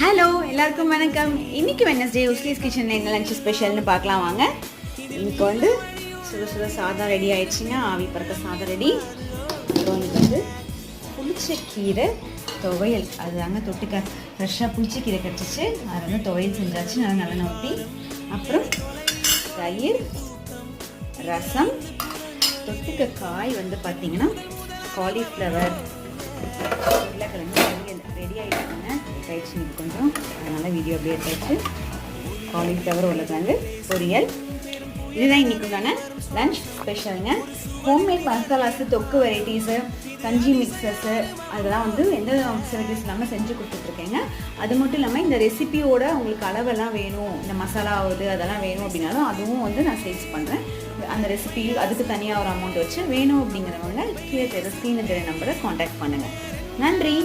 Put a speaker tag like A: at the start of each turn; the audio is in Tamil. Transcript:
A: ஹலோ எல்லாருக்கும் வணக்கம். இன்னைக்கு வெனஸ்டே உஸ்லீஸ் கிச்சனில் என்ன லஞ்ச் ஸ்பெஷல்னு பார்க்கலாம் வாங்க. இன்னைக்கு வந்து சுட சுட சாதம் ரெடி ஆயிடுச்சுங்க. ஆவி பறக்க சாதம் ரெடி. அப்புறம் இன்னைக்கு வந்து புளிச்சக்கீரை துவையல், அது தாங்க தொட்டுக்க. ஃப்ரெஷ்ஷாக புளிச்சக்கீரை கிடச்சிச்சு, அதை வந்து துவையல் செஞ்சாச்சு நல்லா நல்லெண்ணெய் ஊற்றி. அப்புறம் தயிர், ரசம், தொட்டுக்க காய் வந்து பார்த்திங்கன்னா காலிஃப்ளவர், உருளைக்கிழங்கு ரெடி ஆகிட்டாங்க. ஆயிடுச்சு இன்னைக்கு கொஞ்சம், அதனால் வீடியோ அப்படியே எடுத்தாச்சு. காலிஃப்ளவர் உருளைக்கிழங்கு பொரியல், இதுதான் இன்றைக்குண்டான லன்ச் ஸ்பெஷலுங்க. ஹோம்மேட் மசாலாஸு, தொக்கு வெரைட்டிஸு, கஞ்சி மிக்சர்ஸு, அதெல்லாம் வந்து எந்த ஃபெசிலிட்டிஸ் இல்லாமல் செஞ்சு கொடுத்துட்ருக்கேங்க. அது மட்டும் இல்லாமல் இந்த ரெசிபியோட உங்களுக்கு அளவெல்லாம் வேணும், இந்த மசாலா ஆகுது அதெல்லாம் வேணும் அப்படின்னாலும் அதுவும் வந்து நான் சேல்ஸ் பண்ணுறேன். அந்த ரெசிபி அதுக்கு தனியாக ஒரு அமௌண்ட் வச்சு வேணும் அப்படிங்கிறவங்க கீழே தெரிய ஸ்க்ரீனில் தெரிய நம்பரை காண்டாக்ட் பண்ணுங்கள். நன்றி.